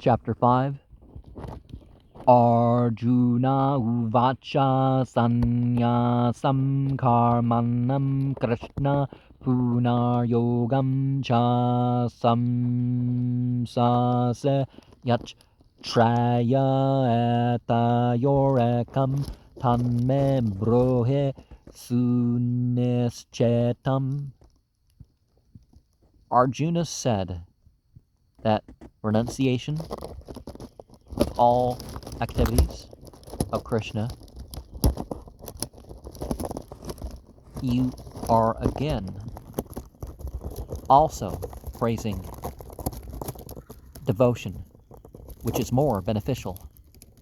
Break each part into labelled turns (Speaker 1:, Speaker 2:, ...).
Speaker 1: Chapter 5. Arjuna uvacha sanyasam karmanam krishna punar yogam cha samsase yach traya etayorekam tanme brohe suneschetam. Arjuna said that renunciation of all activities of Krishna, you are again also praising devotion, which is more beneficial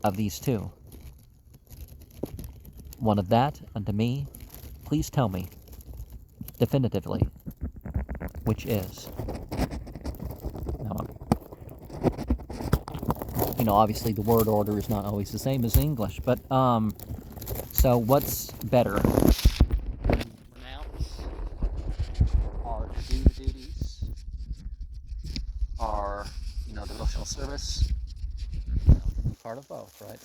Speaker 1: of these two. One of that unto me, please tell me definitively which is. Now, obviously the word order is not always the same as English, but so what's better? Pronounce or do the duties, or devotional service, part of both, right?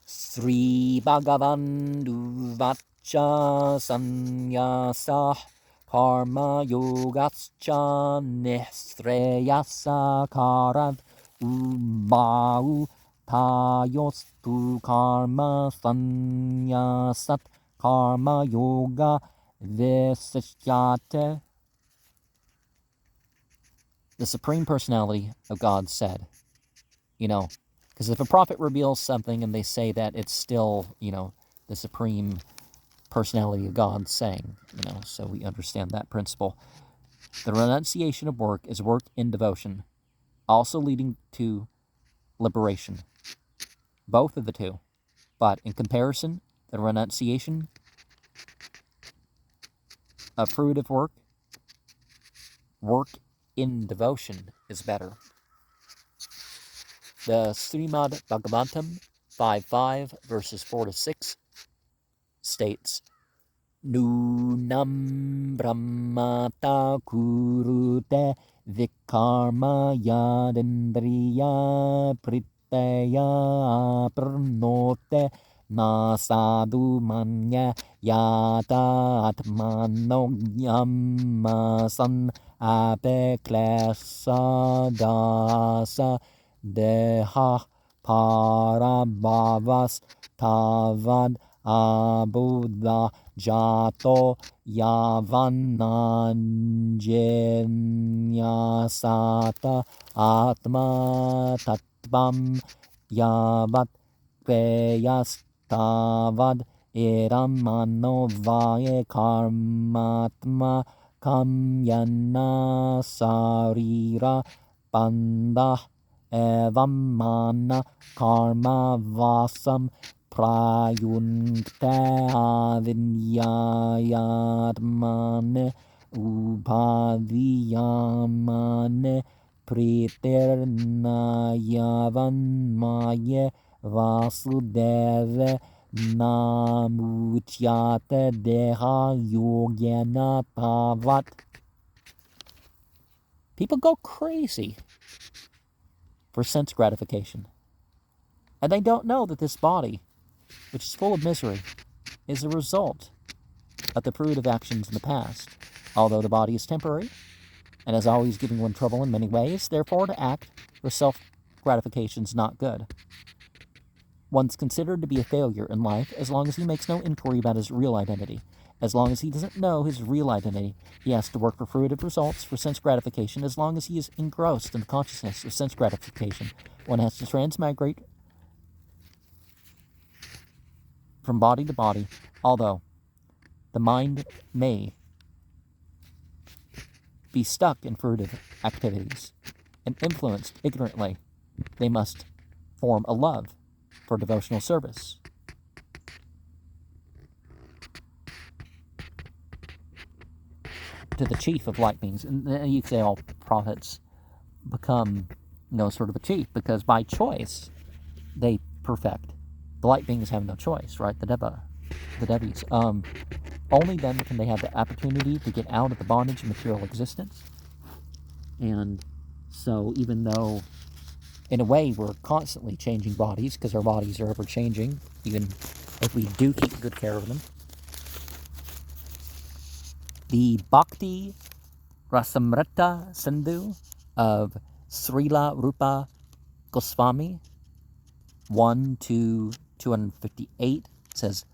Speaker 1: Sri Bhagavan Duvacha Sanyasa Karma Yogascha Nishreyasa Karad Ubau Tayostu Karma Sanyasat Karma Yoga Visishyate. The Supreme Personality of God said, because if a prophet reveals something and they say that, it's still, the Supreme Personality of God saying, so we understand that principle. The renunciation of work is work in devotion, also leading to liberation. Both of the two. But in comparison, the renunciation of fruitive work in devotion is better. The Srimad Bhagavatam 5.5 verses 4-6 states, Nunam brahmata kurute vikarma yadendriya pritaya pranote nasadu manya yata atmanogyamasan apeklesadasa deha parabhavas tavad abuddha jato yavananjenyasata atma tattvam yavat kveyastavad iramano vaye karmatma kamyana sarira pandah evamana karma vasam prayunkta avinyayatmane ubhadiyamane pritirnayavanmaye vasudeve namutyate deha yogena tavat. People go crazy for sense gratification, and they don't know that this body, which is full of misery, is a result of the fruit of actions in the past. Although the body is temporary, and is always giving one trouble in many ways, therefore to act for self-gratification is not good. One's considered to be a failure in life as long as he makes no inquiry about his real identity. As long as he doesn't know his real identity, he has to work for fruitive results for sense gratification. As long as he is engrossed in the consciousness of sense gratification, one has to transmigrate from body to body, although the mind may be stuck in fruitive activities and influenced ignorantly. They must form a love for devotional service. To the chief of light beings, and you could say all prophets become, sort of a chief, because by choice they perfect. The light beings have no choice, right? The Devis. Only then can they have the opportunity to get out of the bondage of material existence and So even though, in a way, we're constantly changing bodies, because our bodies are ever changing, even if we do keep good care of them, the Bhakti Rasamrita Sindhu of Srila Rupa Goswami, 1 to 258, says,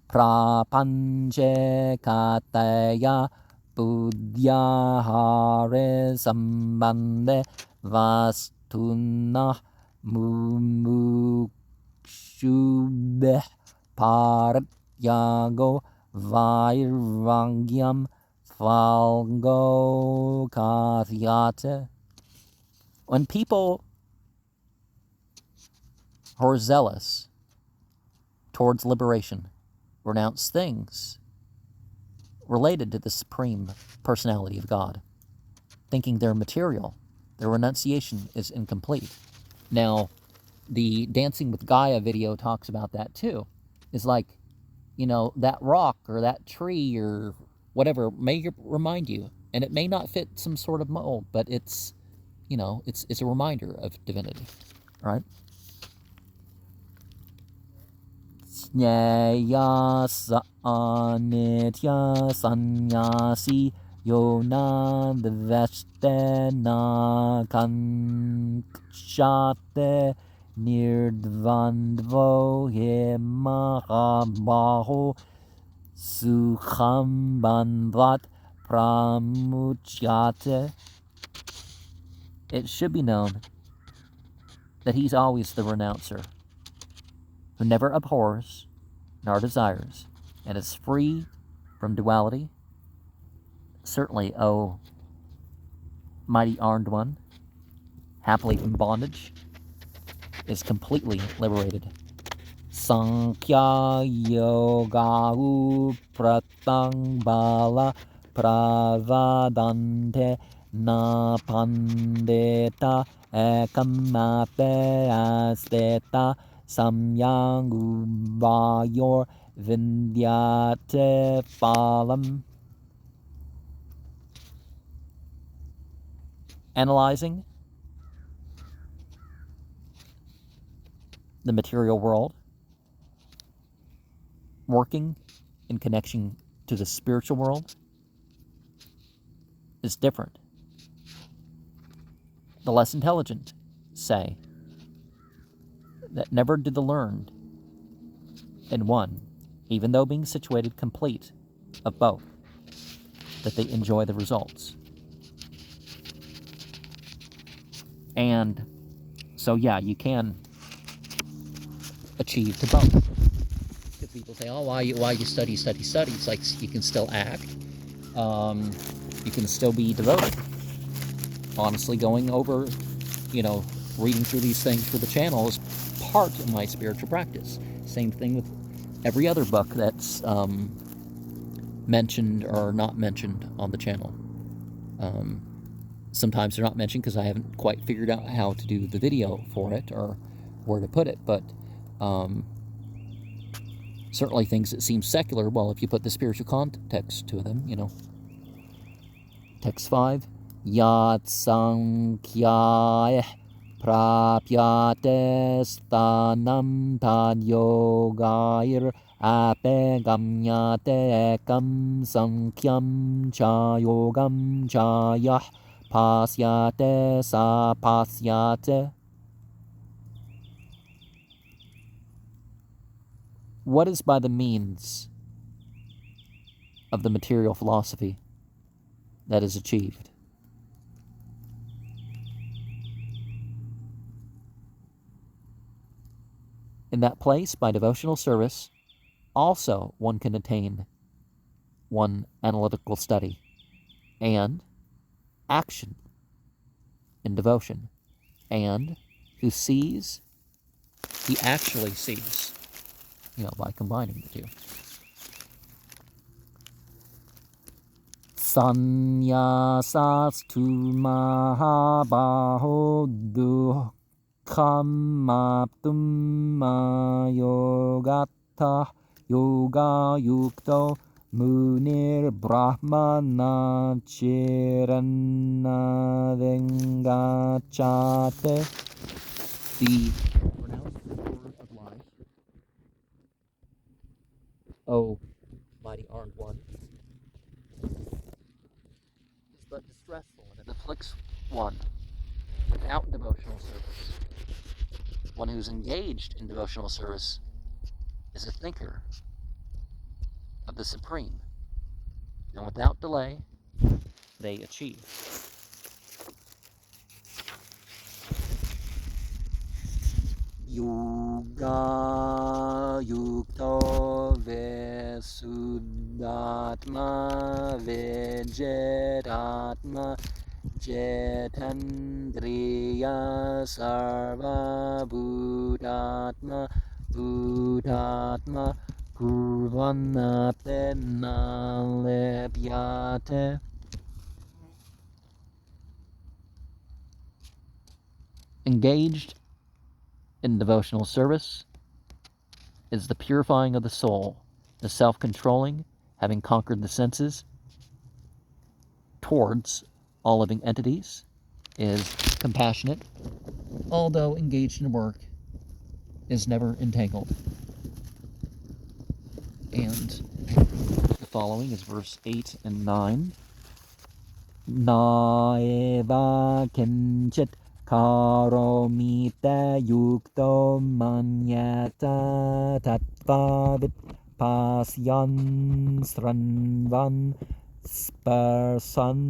Speaker 1: Prapanje kataya buddhyahare sambande vastuna mumukshubeh paratyago vairvangyam falgo kathyate. When people who are zealous towards liberation renounce things related to the Supreme Personality of God, thinking they're material, their renunciation is incomplete. Now, the Dancing with Gaia video talks about that too. It's like, that rock or that tree or whatever may remind you, and it may not fit some sort of mold, but it's a reminder of divinity, right? Jnaya Sanitya Sanyasi Yona Dvestena Kankshate Nirdvandvo Hemahabaho Sukham Bandvat Pramuchyate. It should be known that he's always the renouncer, who never abhors nor desires, and is free from duality. Certainly, O mighty armed one, happily from bondage, is completely liberated. Sankhya yoga pratang bala pravadante na pandeta ekamape asteta samyang ubayor vindyate phalam. Analyzing the material world, working in connection to the spiritual world, is different. The less intelligent say that never do the learned in one, even though being situated complete of both, that they enjoy the results. And so, yeah, you can achieve to both. Because people say, oh, why you study? It's like you can still act. You can still be devoted. Honestly, going over, reading through these things for the channel is part of my spiritual practice. Same thing with every other book that's mentioned or not mentioned on the channel. Sometimes they're not mentioned because I haven't quite figured out how to do the video for it or where to put it, but certainly things that seem secular, well, if you put the spiritual context to them, Text 5, Yat Sankhya Prapyate Stanam Tad Yogair Ape Gamyate Ekam Sankyam Cha Yogam Cha Yah Pasyate Sa Pasyate. What is by the means of the material philosophy that is achieved? In that place, by devotional service, also one can attain one analytical study and action in devotion. And who sees, he actually sees, by combining the two. Sanyasastu mahabaho dukkhamaptum mayogata yoga yukto munir brahmana chiranadeng gacchate. The pronounced word of life, O mighty armed one, is but distressful, and it afflicts one without devotional service. One who's engaged in devotional service is a thinker of the Supreme, and without delay, they achieve. Yuga yukto vesuddhatma vejetatma jetandriya sarva bhutatma bhutatma kurvanate nalepyate. Engaged in devotional service is the purifying of the soul, the self-controlling, having conquered the senses towards all living entities, is compassionate, although engaged in work, is never entangled. And the following is verse 8 and 9. Naeva kinchit karomi te yukto manyata tatvavit pasyan sranvan sparsan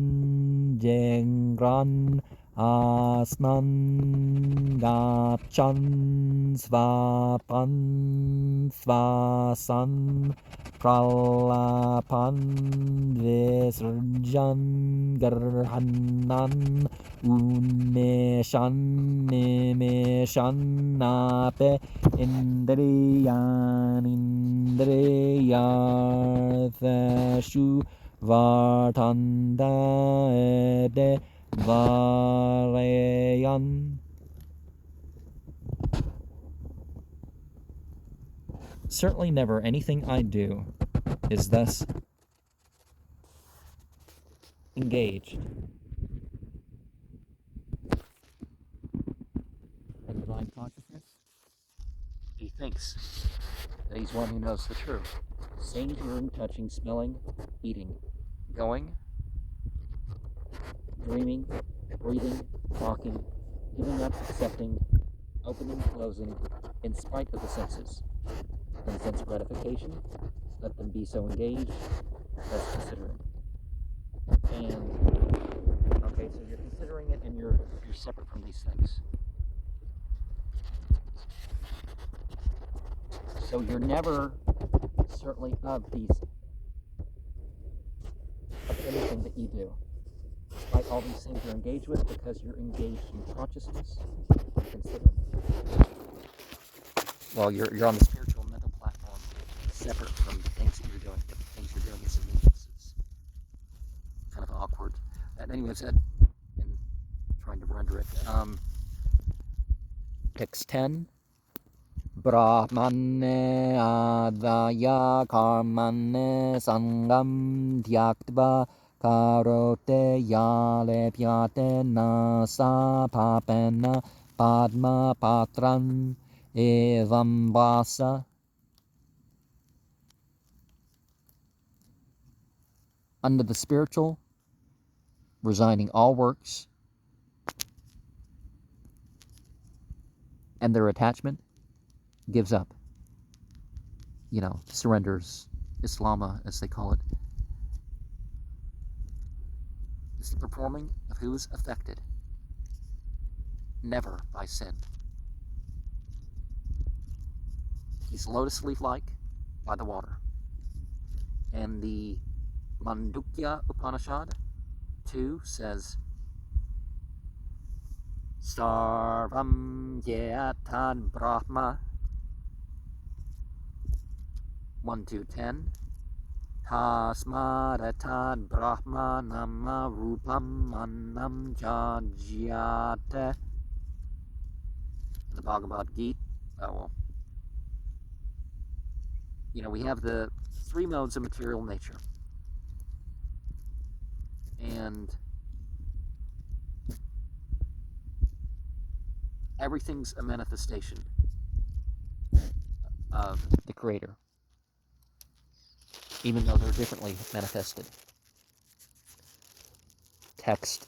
Speaker 1: jengran asnan gachan svapan svasan pralapan visrajan garhanan unmeshan nimeshan nape indriyan indriyarthashu vartanda ede vareyan. Certainly never anything I do is thus engaged in divine consciousness. He thinks that he's one who knows the truth. Seeing, hearing, touching, smelling, eating, going, dreaming, breathing, talking, giving up, accepting, opening, closing, in spite of the senses. And sense gratification, let them be so engaged, let's consider it. And, okay, so you're considering it and you're separate from these things. So you're never certainly of anything that you do. Despite all these things you're engaged with, because you're engaged in consciousness and considering. Well, you're on the spiritual mental platform, separate from the things that you're doing. The things you're doing is kind of awkward. And anyways, in trying to render it, text 10. Brahmane adaya karmane sangam dhyaktva karote yalepyate nasa papena padma patran evam vasa. Under the spiritual, resigning all works and their attachment, gives up, surrenders, Islama, as they call it. It's the performing of who is affected, never by sin. He's lotus leaf-like by the water. And the Mandukya Upanishad 2 says, Sarvam Yatad Brahma 1-10. Tasmadatad Brahma Nama Rupam Annam Jajyate. The Bhagavad Gita. We have the three modes of material nature. And Everything's a manifestation of the Creator, even though they're differently manifested. Text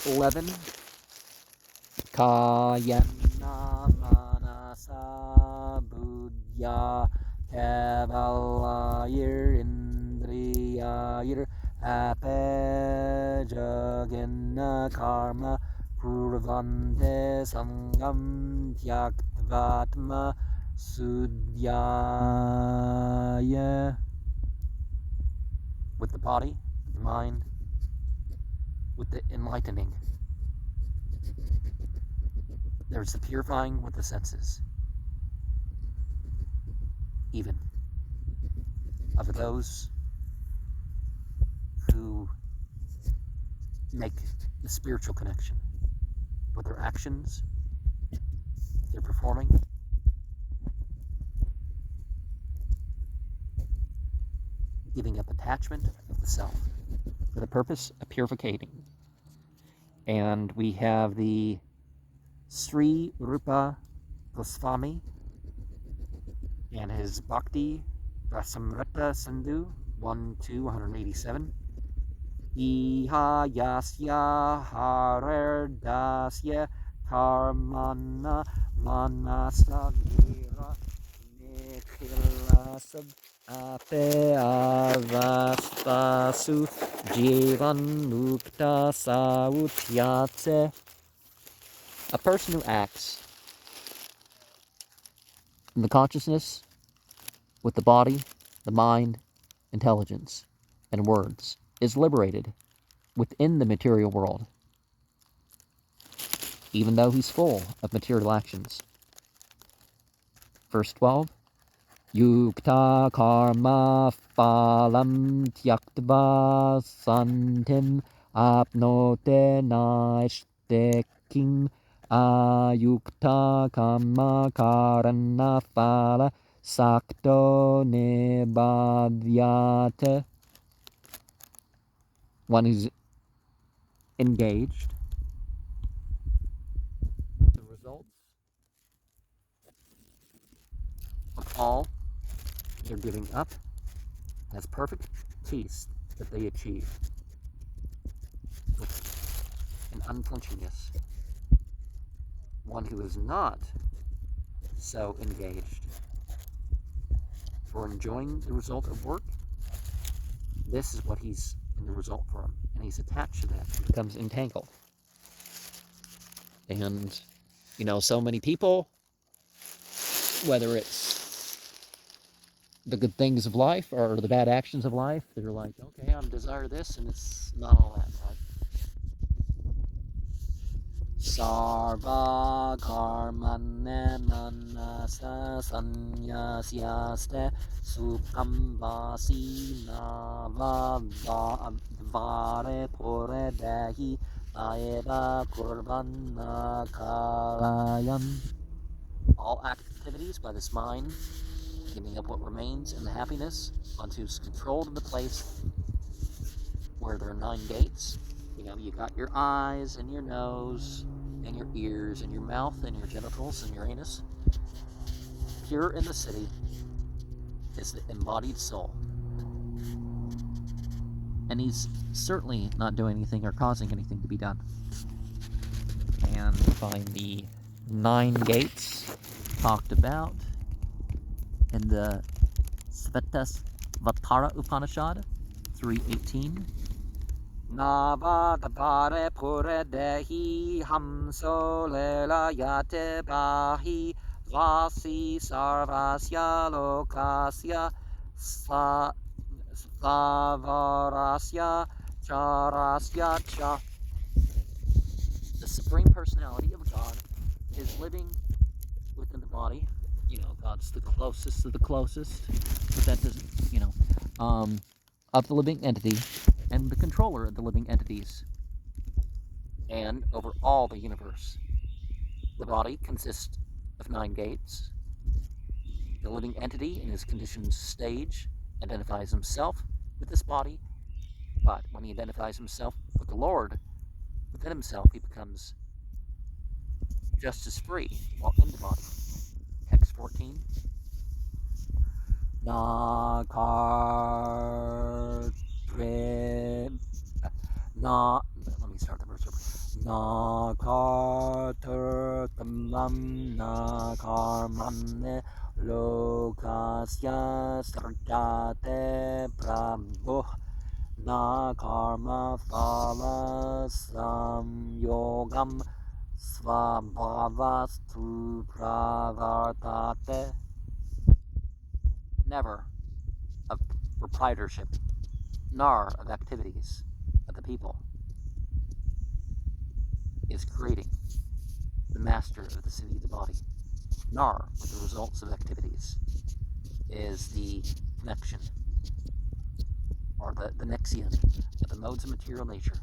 Speaker 1: 11. Kayana manasa buddhya kevalayir indriyayir apejagena karma purvante sangam tyaktvatma sudhyaya. With the body, the mind, with the enlightening. There's the purifying with the senses, even of those who make the spiritual connection with their actions, they're performing, giving up attachment of the self for the purpose of purificating. And we have the Sri Rupa Goswami and his Bhakti Rasamrita Sindhu 1-2-187. Iha yasya harerdasya karmana manasagira nikhilasab ape avastasu jivan mukta sautyatse. A person who acts in the consciousness with the body, the mind, intelligence, and words is liberated within the material world, even though he's full of material actions. Verse 12. Yukta karma phalam tyaktva santim apnote naishtekim ayukta karma karana phala sakto nebhadyate. One who's engaged, the results of all they're giving up has perfect peace that they achieve with an unflinchingness. One who is not so engaged for enjoying the result of work, this is what he's in the result for him, and he's attached to that. He becomes entangled. And, so many people, whether it's the good things of life or the bad actions of life, they're like, okay, I'm desire this, and it's not all that, right? Sarva karmane manasa sanyasyaste sukham vasi navavare pore dehi aeva kurvanna kalayan. All activities by this mind, giving up what remains in the happiness unto is controlled in the place where there are 9 gates. You got your eyes and your nose and your ears and your mouth and your genitals and your anus. Pure in the city is the embodied soul. And he's certainly not doing anything or causing anything to be done. And find the 9 gates talked about in the Svetasvatara Upanishad 3:18. Navadavare pure dehi hamso lela yate bahi vasi sarvasya lokasya savarasya charasya cha. The Supreme Personality of God is living within the body. God's the closest of the closest, but that doesn't, of the living entity, and the controller of the living entities, and over all the universe. The body consists of 9 gates. The living entity in his conditioned stage identifies himself with this body, but when he identifies himself with the Lord within himself, he becomes just as free while in the body. Text 14. Na kar na, let me start the verse over. Na kartar tamam na karmanne lokasya sargate prabhu na karma phala samyogam svabhavastu pravartate. Never of proprietorship, nor of activities of the people, is creating the master of the city of the body, nor with the results of activities is the connection or the nexion of the modes of material nature,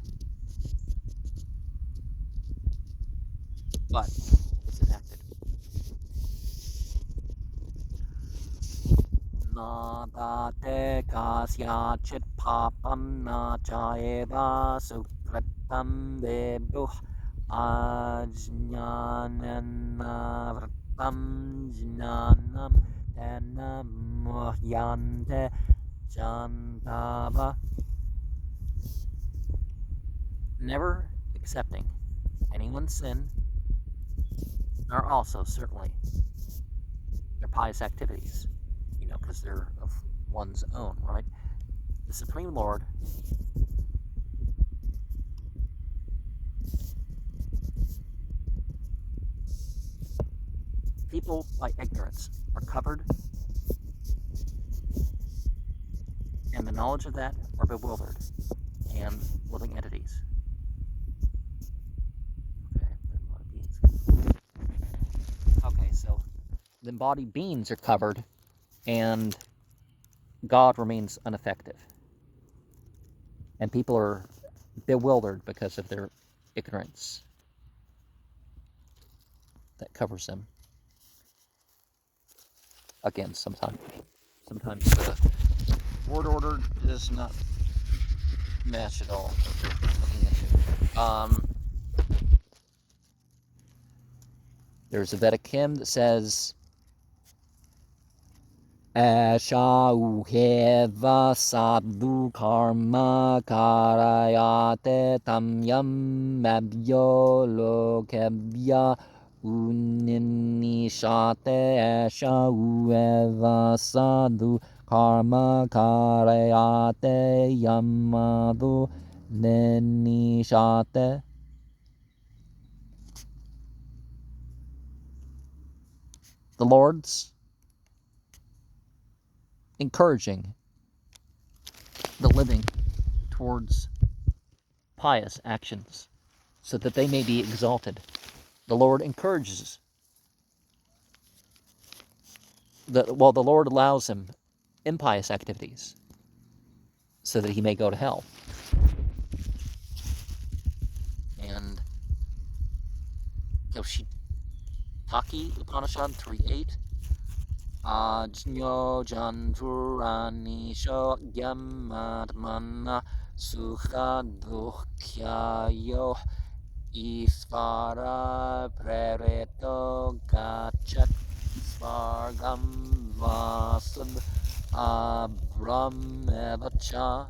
Speaker 1: but it's enacted. Na date kasyachit papam na chaeva sukritam debuh ajnanenavritam jnanam tenamuhyante jantava. Never accepting anyone's sin, nor also certainly their pious activities, because they're of one's own, right? The Supreme Lord people by ignorance are covered, and the knowledge of that are bewildered, and living entities. Okay, so the embodied beings are covered, and God remains ineffective. And people are bewildered because of their ignorance that covers them. Again, sometimes the word order does not match at all. There's a Vedic hymn that says, Asha uheva sadhu karma karayate tamyam mabyo lokebya uninishate. Asha uheva sadhu karma karayate yamadu ninishate. The Lord's encouraging the living towards pious actions so that they may be exalted. The Lord encourages the Lord allows him impious activities so that he may go to hell. And Yoshitaki Upanishad 3:8, Ajnyo Janturani Shogyam Atmana Sukha Dukhyayo Isvara Prereto Gachat Svargam Vasad Abram Evacha.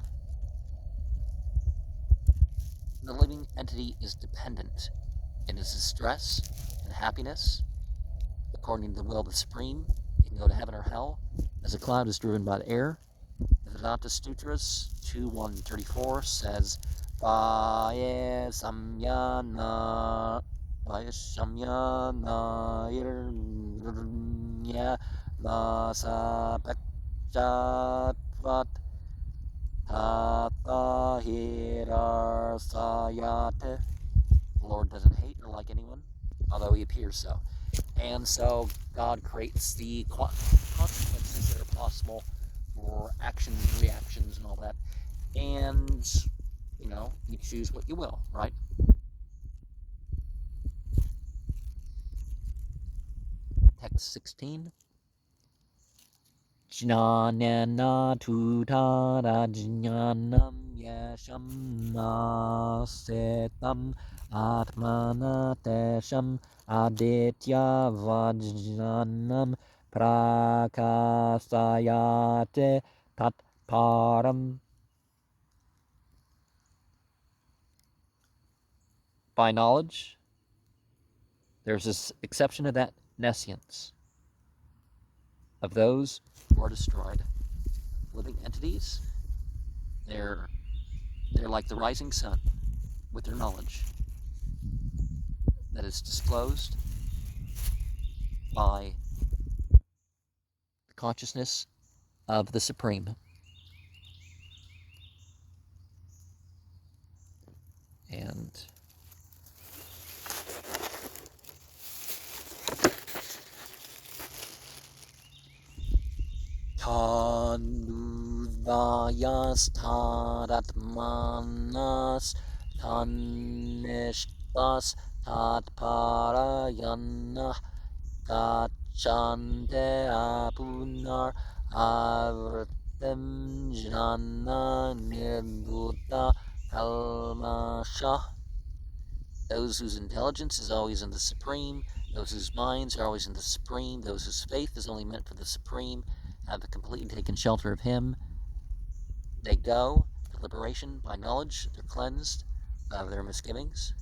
Speaker 1: The living entity is dependent in its distress and happiness. According to the will of the Supreme, it can go to heaven or hell, as a cloud is driven by the air. The Vedanta Sutras 2.134 says, Vaya samyana irnya nasa pekchatvat tata hirar sayate. The Lord doesn't hate or like anyone, although he appears so. And so God creates the consequences that are possible for actions, reactions, and all that. And, you choose what you will, right? Text 16. Jnanena tutara jnanam yasham nasetam Atmana tesham aditya vajnanam prakasayate tat param. By knowledge, there's this exception to that nescience of those who are destroyed. Living entities, they're like the rising sun with their knowledge that is disclosed by the consciousness of the Supreme. And Tanudvayas tadatmanas tanishtas tatparayana gachante apunar avrtam jnana nirbhuta kalmasha. Those whose intelligence is always in the Supreme, those whose minds are always in the Supreme, those whose faith is only meant for the Supreme, have completely taken shelter of Him. They go to liberation by knowledge. They're cleansed of their misgivings.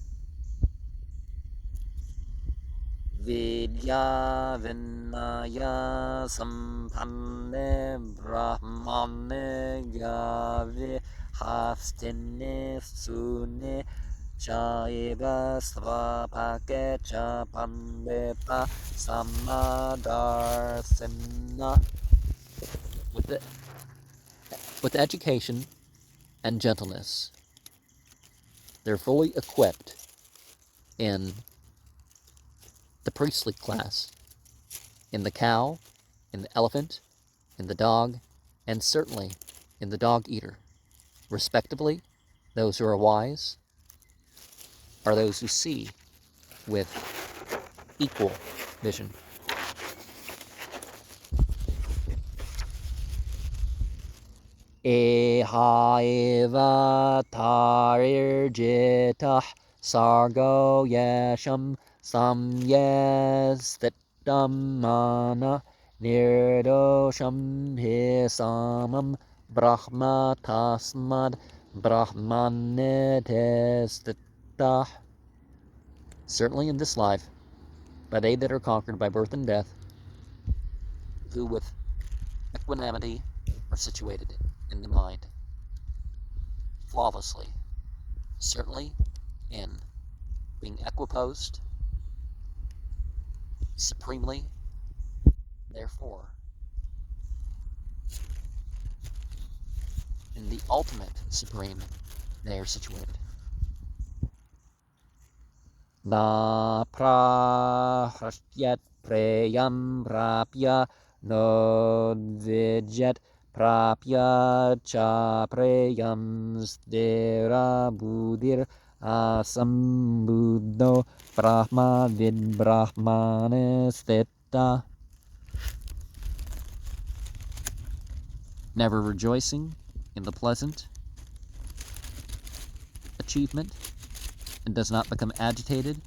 Speaker 1: Vidya Vinaya Sampanne Brahmane Gavi Hastine Sune Chaiva Svapake Chapandepa Samadarsena. With education and gentleness, they're fully equipped in the priestly class, in the cow, in the elephant, in the dog, and certainly in the dog-eater. Respectively, those who are wise are those who see with equal vision. Ehaeva tarirjitah sargo yesham samyestitamana nirdosham hisamam brahma tasmad brahmanitestitah. Certainly in this life, by they that are conquered by birth and death, who with equanimity are situated in the mind, flawlessly, certainly in being equiposed, supremely, therefore, in the ultimate supreme, they are situated. Na prahrasyat preyam prapya nodvidjet prapya cha preyam stera buddhir asambuddho brahma vid brahmane steta. Never rejoicing in the pleasant achievement, and does not become agitated,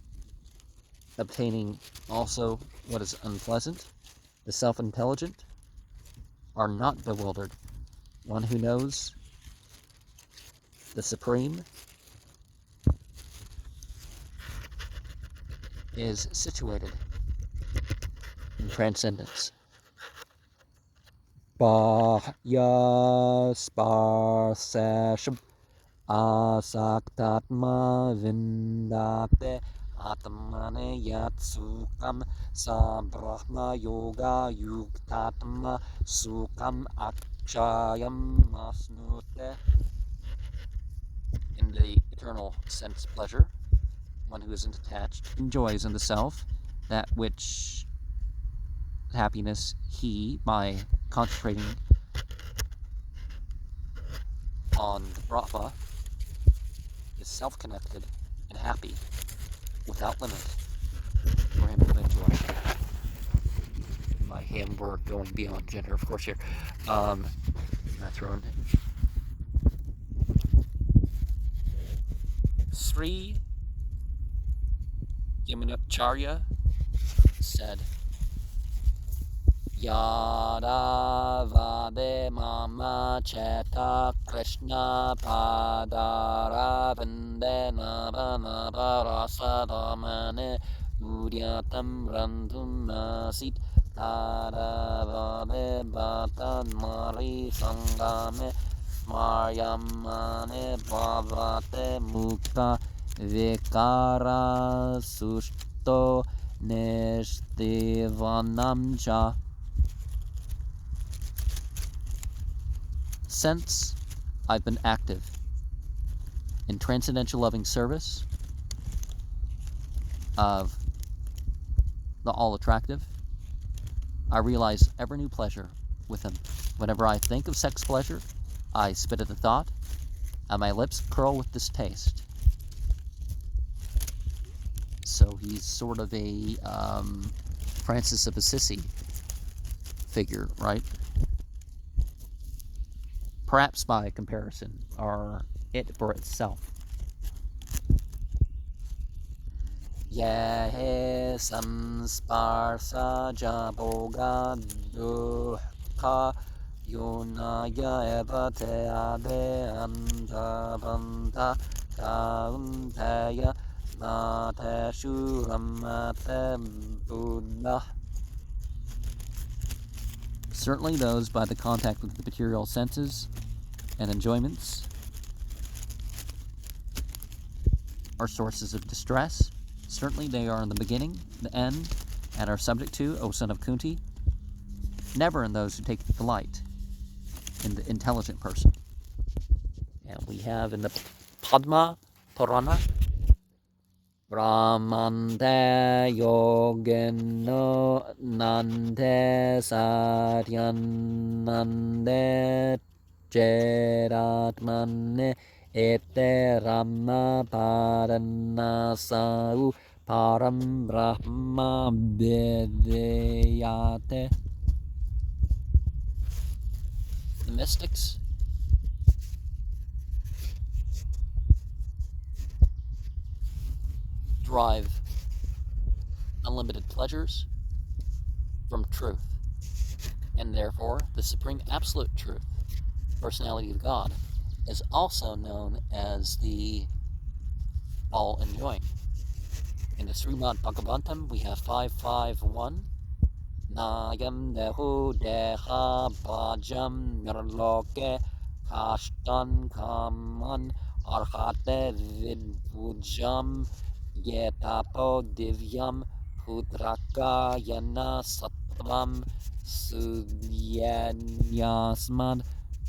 Speaker 1: obtaining also what is unpleasant. The self-intelligent are not bewildered. One who knows the Supreme is situated in transcendence. Bahya sparsasham asaktatma vindate atmane yatsukam sa brahma yoga yuktatma sukam akshayam masnute. In the eternal sense pleasure, one who isn't attached enjoys in the self that which happiness he, by concentrating on the Brahma, is self-connected and happy without limit for him to enjoy. By him, we're going beyond gender, of course, here. That's wrong. Sri Yamunacharya said, Yada vade mama cheta Krishna padara vandena vana parasadamane udyatam randhum nasit tada vade batan mari sangame smaryamane bhavate mukta vikara sushto nishtivanam cha. Since I've been active in transcendental loving service of the all-attractive, I realize ever new pleasure with him. Whenever I think of sex pleasure, I spit at the thought, and my lips curl with distaste. So he's sort of a Francis of Assisi figure, right? Perhaps by comparison, or it for itself. Yehe samsparsa jaboga dukkha yunaya eva te ade andavanta kaunteya nate shuramate buddha. Certainly those by the contact with the material senses and enjoyments are sources of distress. Certainly they are in the beginning, the end, and are subject to, O son of Kunti, never in those who take delight in the intelligent person. And we have in the Padma Purana, Brahmante yogeno nande satyanande Jeratmane ete rama paranasau param brahma videyate. The mystics derive unlimited pleasures from truth, and therefore the supreme absolute truth, personality of God, is also known as the all-enjoying. In the Srimad Bhagavatam, we have 551. Nayam dehu deha bhajam nirloke kashtan kaman arhate vidvujam yetapo divyam putraka yana sattvam sudyanyasmad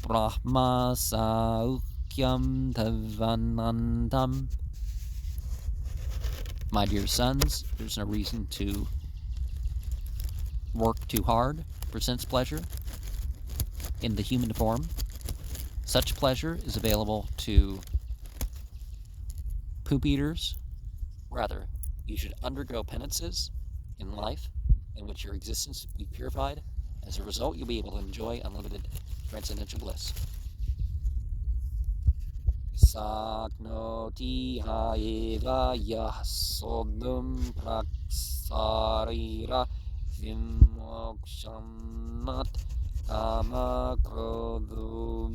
Speaker 1: Brahma Saukyam Tavanantam. My dear sons, there's no reason to work too hard for sense pleasure in the human form. Such pleasure is available to poop eaters. Rather, you should undergo penances in life in which your existence will be purified. As a result, you'll be able to enjoy unlimited transcendental bliss. Saknoti haeva yasodum praksarira vimokshanat kama krodum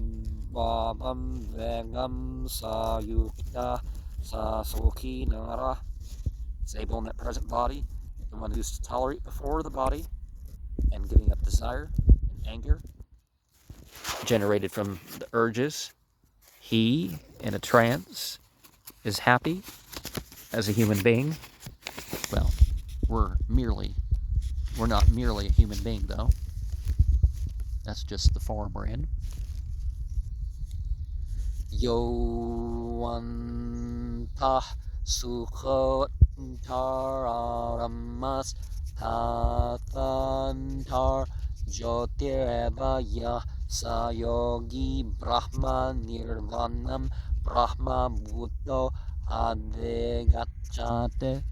Speaker 1: bhavam vegam sayukta sasokhi nara. Is able in that present body, the one who's to tolerate before the body and giving up desire and anger generated from the urges. He, in a trance, is happy as a human being. Well, we're not merely a human being, though. That's just the form we're in. Yovantah sukhotaramas tathantar jyotireva sayogi brahma nirvanam brahma bhutto adegachate.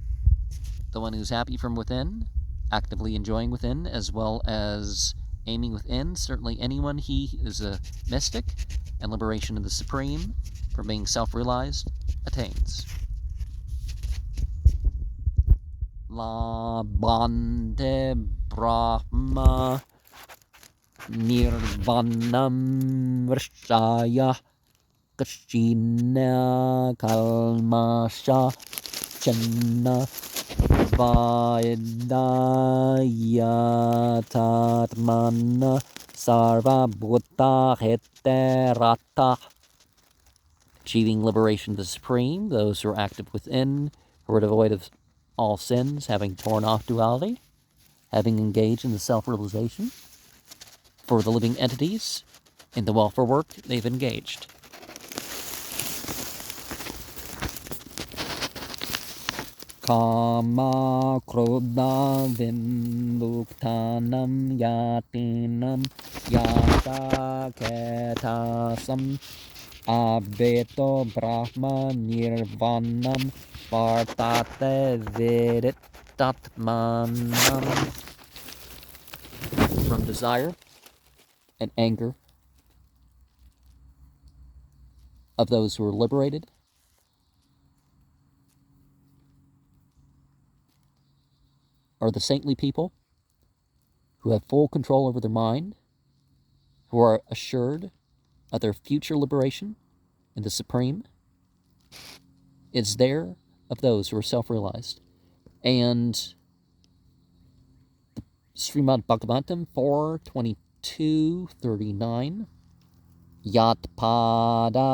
Speaker 1: The one who's happy from within, actively enjoying within, as well as aiming within. Certainly anyone, he is a mystic, and liberation of the supreme from being self-realized attains. labhante brahma nirvanam vrshaya kashina kalmasha channa vaidayatatmana sarva bhuta heterata. Achieving liberation to the Supreme, those who are active within, who are devoid of all sins, having torn off duality, having engaged in the self-realization. For the living entities, in the welfare work they've engaged. Kama krodha vimuktanam yatinam yata ketasam Abheto Brahma Nirvanam Vartate Viditatmanam. From desire and anger of those who are liberated, are the saintly people who have full control over their mind, who are assured of their future liberation in the Supreme. It's there of those who are self-realized. And Srimad Bhagavatam 4:22-39. Yatpada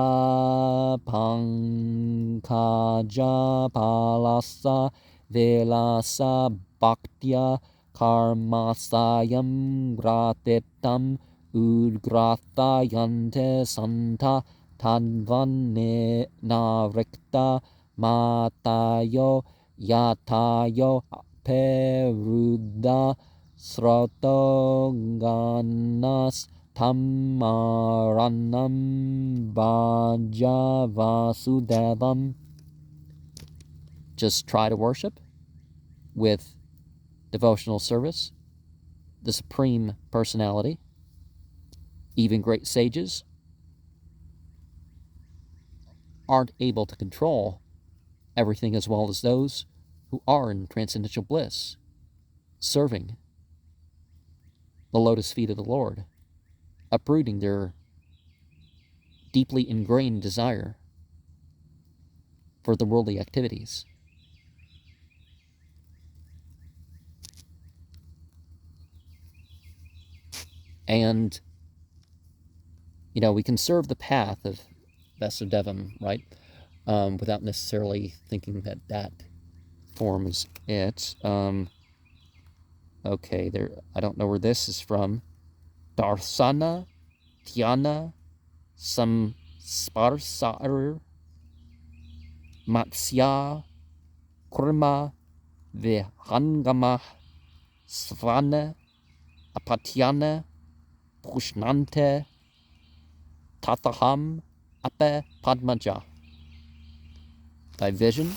Speaker 1: pankaja palasa velasa bhaktya karmasayam gratitam udgrata yante santa tadvane navrikta matayo yatayo peruddha srotoganas Tamaranam Bhaja Vasudevam. Just try to worship with devotional service the Supreme Personality. Even great sages aren't able to control everything as well as those who are in transcendental bliss, serving the lotus feet of the Lord, uprooting their deeply ingrained desire for the worldly activities. And, we can serve the path of Vasudevam, right? Without necessarily thinking that forms it. Okay, I don't know where this is from. Darsana Dhyana Samsparsar Matsya Kurma Vihangama Svana Apatyana Pushnante Tataham Ape Padmaja. By vision,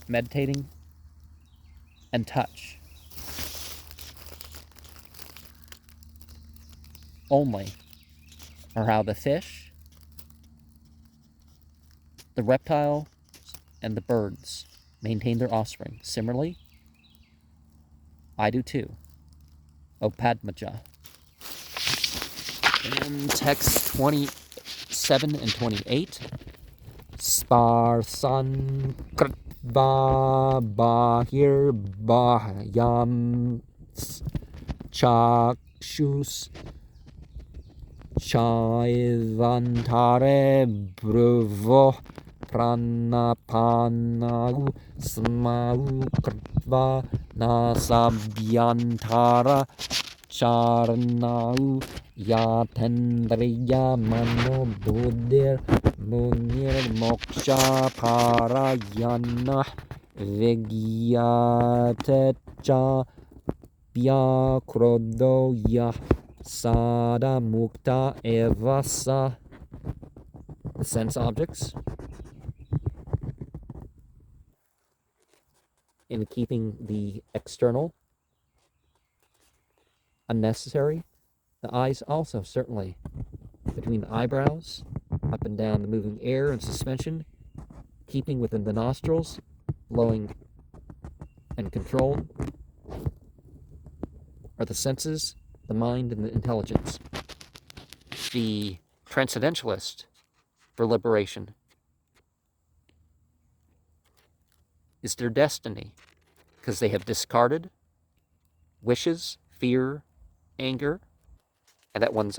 Speaker 1: meditating, and touch. Only are how the fish, the reptile, and the birds maintain their offspring. Similarly, I do too, O Padmaja. And text 27 and 28. Sparsan Kritva Bahir Bahyam Chakshus Chaivantare Bruvo Pranapanagu Smau Kritva Nasabhyantara Charnau Yatendriya Mano Buddhir Munir Moksha Parayana Vigyatecha Vyakrodoya Sada Mukta Evasa. The sense objects, in keeping the external unnecessary. The eyes also, certainly, between the eyebrows, up and down the moving air and suspension, keeping within the nostrils, blowing and controlled are the senses, the mind, and the intelligence. The transcendentalist for liberation is their destiny, because they have discarded wishes, fear, anger, and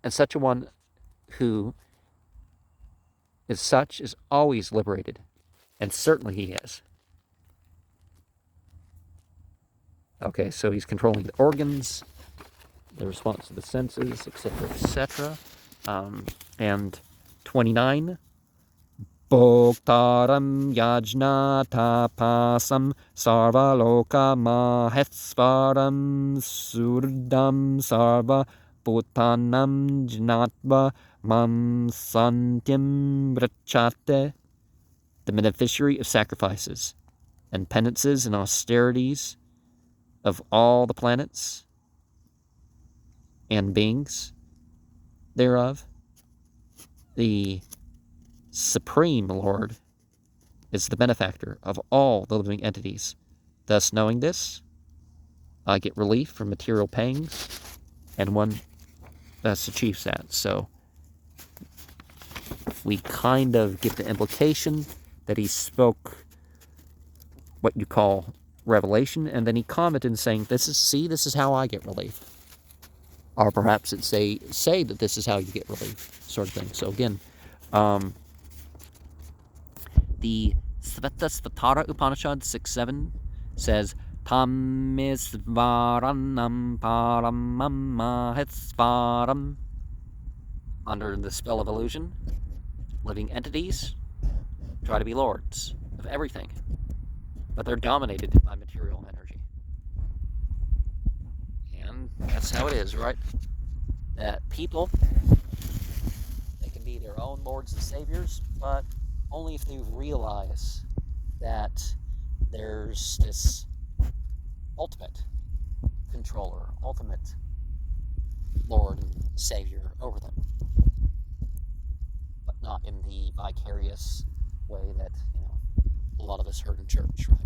Speaker 1: such a one who is such is always liberated, and certainly he is. Okay, so he's controlling the organs, the response to the senses, etc., etc. And 29, Bhoktaram yajna tapasam sarvaloka mahesvaram surdam sarva bhutanam jnatva mam santyam brachate. The beneficiary of sacrifices and penances and austerities of all the planets and beings thereof, the Supreme Lord is the benefactor of all the living entities. Thus, knowing this, I get relief from material pangs, and one thus achieves that. So, we kind of get the implication that he spoke what you call revelation, and then he commented saying, this is how I get relief. Or perhaps it say that this is how you get relief, sort of thing. So again, the Svetasvatara Upanishad 6.7 says, Tamisvaranam paramam mahesvaram. Under the spell of illusion, living entities try to be lords of everything, but they're dominated by material energy. And that's how it is, right? That people, they can be their own lords and saviors, but only if they realize that there's this ultimate controller, ultimate lord and savior over them, but not in the vicarious way that, a lot of us heard in church, right?